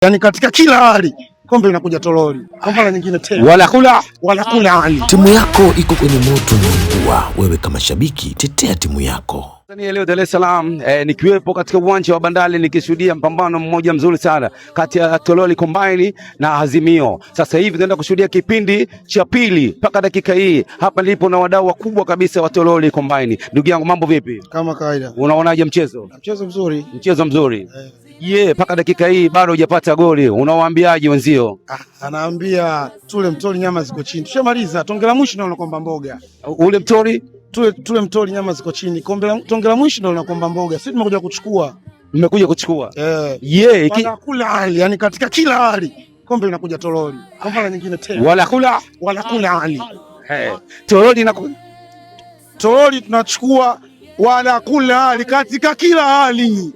Yani katika kila hali kombe linakuja toroli. Kwa mara nyingine tena. Wanakula hali. Timu yako iko kwenye moto na mvua. Wewe kama shabiki tetea timu yako. Leo Dar es Salaam nikiwepo katika uwanja wa Bandari nikishuhudia mpambano mmoja mzuri sana kati ya Toroli Combine na Azimio. Sasa hivi tunaenda kushuhudia kipindi cha pili mpaka dakika hii. Hapa nilipo na wadau wakubwa kabisa wa Toroli Combine. Ndugu yangu, mambo vipi? Kama kawaida. Unaonaje mchezo? Mchezo mzuri. Mchezo mzuri. Mpaka dakika hii bado hujapata goli. Unawaambiaje wenzio? Anaambia tule mtori nyama ziko chini. Tushamaliza. Tonge la mwisho ndio unakomba mboga. Ule mtori tule mtori nyama ziko chini. Tonge la mwisho ndio unakomba mboga. Sisi tumekuja kuchukua. Mmekuja kuchukua? Wanakula hali, yani katika kila hali kombe linakuja Toroli. Kwa mara nyingine tena. Wanakula hali. Toroli tunachukua, wanakula hali katika kila hali.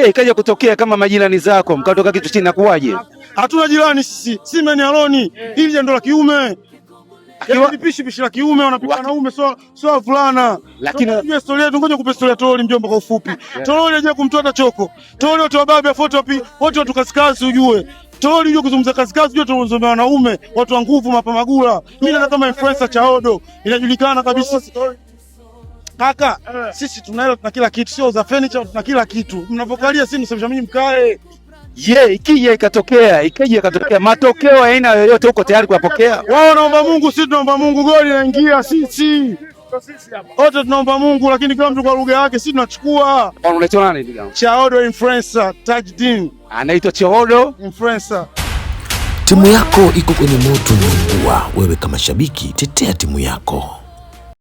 Ikaja kutokea kama majirani zako mkatoka kitu chini na kuwaje? Hatuna jirani sisi. Simeni Aloni. Hili ndio la kiume. Pishi la kiume wanapika wanaume sio fulana. Lakini historia yetu, ngoja kupe historia Toroli mjomba kwa ufupi. Toroli haja kumtoa Choko. Toroli watu wa baba wote watu kaskazi ujue. Toroli unajua kuzungumza kaskazi ujue tunazungumza wanaume, watu wa nguvu mapamagula. Mimi nataka kama influencer Chaodo. Inajulikana kabisa. Kaka, sisi tuna kila kitu, sio za furniture, tuna kila kitu. Mnapokalia sisi msababisha mimi mkae. Ikaja ikatokea matokeo aina yoyote huko tayari kuyapokea. Wao naomba Mungu, sisi tunaomba Mungu, goli linaingia sisi. Wote tunaomba Mungu, lakini kila mtu kwa lugha yake, sisi tunachukua. Unaitwa nani ndugu yangu? Chaodo influencer Tajdin. Anaitwa Chaodo influencer. Timu yako iko kwenye moto na mvua. Wewe kama shabiki tetea timu yako.